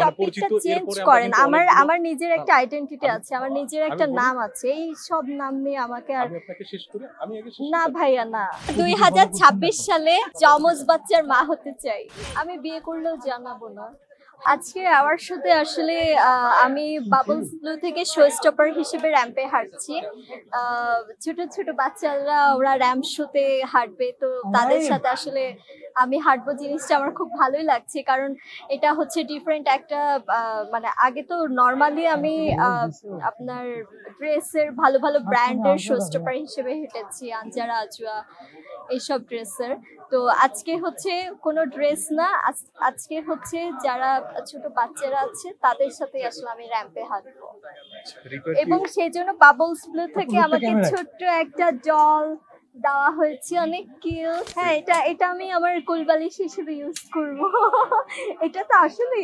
টপিকটা চেঞ্জ করেন। আমার আমার নিজের একটা আইডেন্টিটি আছে, আমার নিজের একটা নাম আছে। এই সব নাম নিয়ে আমাকে আর না ভাইয়া না। 2026 সালে যমজ বাচ্চার মা হতে চাই। আমি বিয়ে করলেও জানাবো না। আজকে আমার সাথে আসলে আমি বাবলস ব্লু থেকে শো স্টপার হিসেবে র্যাম্পে হাঁটছি। ছোট ছোট বাচ্চারা ওরা র্যাম্প শোতে হাঁটবে, তো তাদের সাথে আসলে আমি হাঁটবো, জিনিসটা আমার খুব ভালোই লাগছে। কারণ এটা হচ্ছে ডিফারেন্ট একটা মানে আগে তো নর্মালি আমি আপনার ড্রেসের ভালো ভালো ব্র্যান্ডের শো স্টপার হিসেবে হেঁটেছি, আঞ্জারা আজুয়া এইসব ড্রেসের। তো আজকে হচ্ছে কোনো ড্রেস না, আজকে হচ্ছে যারা ছোট বাচ্চারা আছে তাদের সাথে আসলে আমি র্যাম্পে হাঁটবো, এবং সেই জন্য বাবলস ব্লু থেকে আমাকে ছোট্ট একটা ডল দেওয়া হয়েছে, অনেক কিউট। হ্যাঁ, এটা আমি আমার কোলবালিশ হিসেবে ইউজ করব। এটা তো আসলে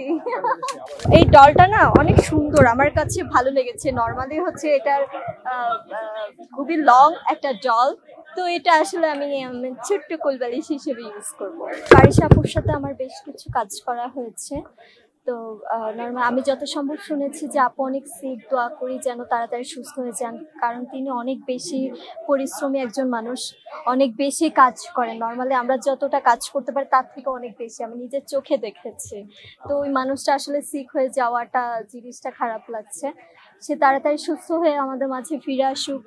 এই ডলটা না অনেক সুন্দর, আমার কাছে ভালো লেগেছে। নর্মালি হচ্ছে এটার খুবই লং একটা ডল, তো এটা আসলে আমি ছোট্ট কোলবালিশ হিসেবে ইউজ করবো। ফারিসা আপুর সাথে আমার বেশ কিছু কাজ করা হয়েছে। তো নর্মাল আমি যত সম্ভব শুনেছি যে আপু অনেক সিক, দোয়া করি যেন তাড়াতাড়ি সুস্থ হয়ে যান, কারণ তিনি অনেক বেশি পরিশ্রমী একজন মানুষ, অনেক বেশি কাজ করেন। নর্মালি আমরা যতটা কাজ করতে পারি তার থেকে অনেক বেশি, আমি নিজের চোখে দেখেছি। তো ওই মানুষটা আসলে সিক হয়ে যাওয়াটা জিনিসটা খারাপ লাগছে। সে তাড়াতাড়ি সুস্থ হয়ে আমাদের মাঝে ফিরে আসুক,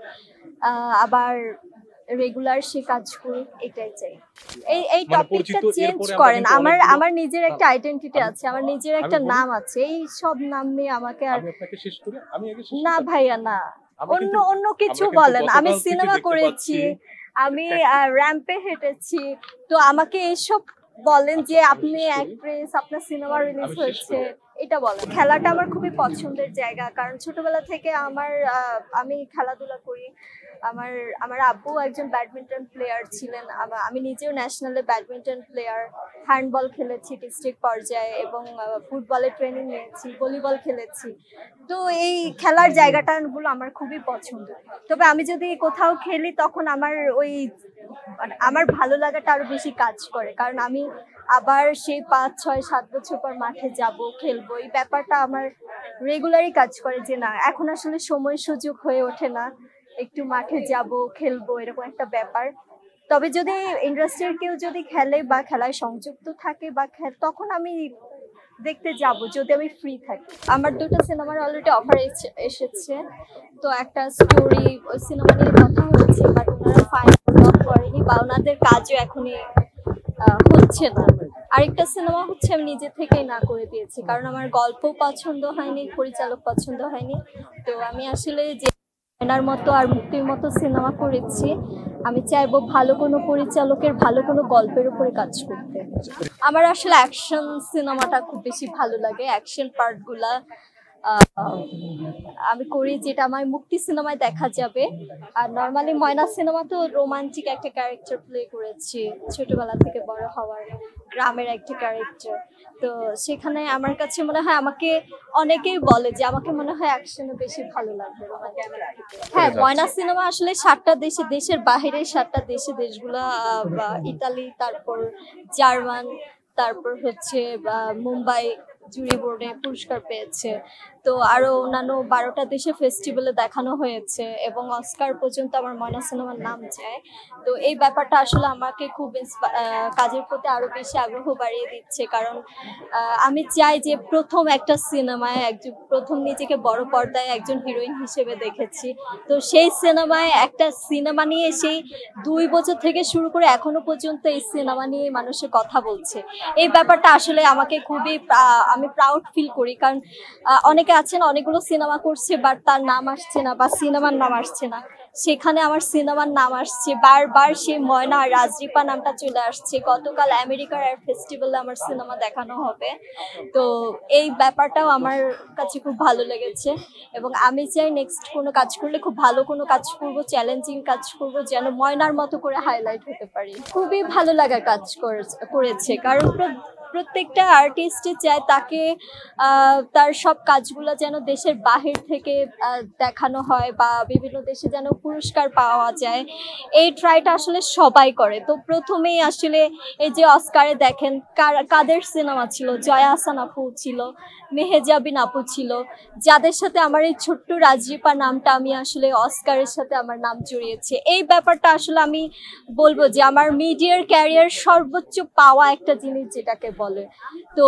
আবার রেগুলার সে কাজ করুক, এটাই চাই। এই টপিকটা চেঞ্জ করেন। আমার নিজের একটা আইডেন্টিটি আছে, আমার নিজের একটা নাম আছে। এই সব নাম নিয়ে আমাকে আর না ভাইয়া না, অন্য কিছু বলেন। আমি সিনেমা করেছি, আমি র্যাম্পে হেঁটেছি, তো আমাকে এইসব বলেন যে আপনি অ্যাক্ট্রেস, আপনার সিনেমা রিলিজ হয়েছে, এটা বলেন। খেলাটা আমার খুবই পছন্দের জায়গা, কারণ ছোটবেলা থেকে আমি খেলাধুলা করি। আমার আব্বু একজন ব্যাডমিন্টন প্লেয়ার ছিলেন, আমি নিজেও ন্যাশনালে ব্যাডমিন্টন প্লেয়ার। হ্যান্ডবল খেলেছি ডিস্ট্রিক্ট পর্যায়ে, এবং ফুটবলে ট্রেনিং নিয়েছি, ভলিবল খেলেছি। তো এই খেলার জায়গাটাগুলো আমার খুবই পছন্দ। তবে আমি যদি কোথাও খেলি তখন আমার ভালো লাগাটা আরো বেশি কাজ করে, কারণ আমি আবার সেই 5, 6, 7 বছর পর মাঠে যাব, খেলবো, এই ব্যাপারটা আমার রেগুলারই কাজ করে যে না, এখন আসলে সময় সুযোগ হয়ে ওঠে না একটু মাঠে যাব, খেলবো, এরকম একটা ব্যাপার। তবে যদি ইন্ডাস্ট্রির কেউ যদি খেলে বা খেলায় সংযুক্ত থাকে বা তখন আমি দেখতে যাব, যদি আমি ফ্রি থাকি। আমার 2টা সিনেমার অলরেডি অফার এসেছে, তো একটা স্টোরি ওই সিনেমা নিয়ে কথা হচ্ছে, বাট ওনারা ফাইনাল করেনি বা ওনাদের কাজও এখনই হচ্ছে না। আরেকটা সিনেমা হচ্ছে আমি নিজে থেকেই না করে দিয়েছি, কারণ আমার গল্প পছন্দ হয়নি, পরিচালক পছন্দ হয়নি। তো আমি আসলে যে এনার মতো আর মুক্তির মতো সিনেমা করেছি, আমি চাইবো ভালো কোনো পরিচালকের ভালো কোনো গল্পের উপরে কাজ করতে। আমার আসলে অ্যাকশন সিনেমাটা খুব বেশি ভালো লাগে, অ্যাকশন পার্টগুলা আমি করি, যেটা আমার মুক্তি সিনেমায় দেখা যাবে। আর নর্মালি ময়না সিনেমা তো রোমান্টিক একটা ক্যারেক্টার প্লে করেছি, ছোটবেলা থেকে বড় হওয়ার গ্রামের একটা ক্যারেক্টার। তো সেখানে আমার কাছে মনে হয়, আমাকে অনেকেই বলে যে আমাকে মনে হয় অ্যাকশনে বেশি ভালো লাগবে। হ্যাঁ, ময়না সিনেমা আসলে 7টা দেশের বাইরে 7টা দেশগুলা, ইতালি, তারপর জার্মান, তারপর হচ্ছে মুম্বাই জুরি বোর্ডে পুরস্কার পেয়েছে। তো আরো অন্যান্য 12টা দেশে ফেস্টিভ্যালে দেখানো হয়েছে, এবং অস্কার পর্যন্ত আমার ময়না সিনেমার নাম যায়। তো এই ব্যাপারটা আসলে আমাকে খুব কাজের প্রতি আরো বেশি আগ্রহ বাড়িয়ে দিচ্ছে, কারণ আমি চাই যে প্রথম একটা সিনেমায় প্রথম নিজেকে বড় পর্দায় একজন হিরোইন হিসেবে দেখেছি। তো সেই সিনেমায় একটা সিনেমা নিয়ে সেই 2 বছর থেকে শুরু করে এখনো পর্যন্ত এই সিনেমা নিয়ে মানুষের কথা বলছে। এই ব্যাপারটা আসলে আমাকে খুবই, আমি প্রাউড ফিল করি, কারণ অনেকে আছেন অনেকগুলো সিনেমা করছে বাট তার নাম আসছে না বা সিনেমার নাম আসছে না, সেখানে আমার সিনেমার নাম আসছে, বারবার সেই ময়না আর রাজদীপা নামটা চলে আসছে। গতকাল আমেরিকার এয়ার ফেস্টিভ্যালে আমার সিনেমা দেখানো হবে। তো এই ব্যাপারটাও আমার কাছে খুব ভালো লেগেছে, এবং আমি চাই নেক্সট কোনো কাজ করলে খুব ভালো কোনো কাজ করব, চ্যালেঞ্জিং কাজ করব, যেন ময়নার মতো করে হাইলাইট হতে পারি। খুবই ভালো লাগার কাজ করেছে, কারণ প্রত্যেকটা আর্টিস্টে চায় তাকে তার সব কাজগুলো যেন দেশের বাহির থেকে দেখানো হয়, বা বিভিন্ন দেশে যেন পুরস্কার পাওয়া যায়, এই ট্রাইটা আসলে সবাই করে। তো প্রথমেই আসলে এই যে অস্কারে দেখেন কাদের সিনেমা ছিল, জয়া আহসান আপু ছিল, মেহেজাবিন আপু ছিল, যাদের সাথে আমার এই ছোট্ট রাজরিপা নামটা আমি আসলে অস্কারের সাথে আমার নাম জড়িয়েছে। এই ব্যাপারটা আসলে আমি বলবো যে আমার মিডিয়ার ক্যারিয়ার সর্বোচ্চ পাওয়া একটা জিনিস যেটাকে বলে। তো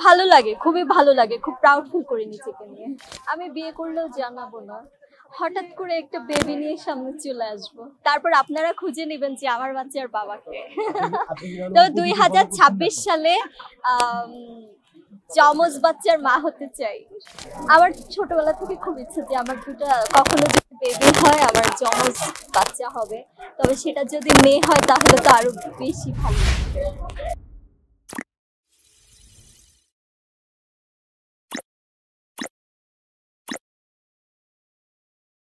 ভালো লাগে, খুবই ভালো লাগে, খুব প্রাউড ফিল করি নিজেকে নিয়ে। আমি বিয়ে করলেও জানাবো না, হঠাৎ করে একটা বেবি নিয়ে সামনে চলে আসবো, তারপর আপনারা খুঁজে নেবেন যে আমার বাচ্চার বাবাকে। তো 2026 সালে যমজ বাচ্চার মা হতে চাই। আমার ছোটবেলা থেকে খুব ইচ্ছে যে আমার কখনো যদি বেবি হয় আমার যমজ বাচ্চা হবে, তবে সেটা যদি মেয়ে হয় তাহলে তো আরো বেশি ভালো লাগবে।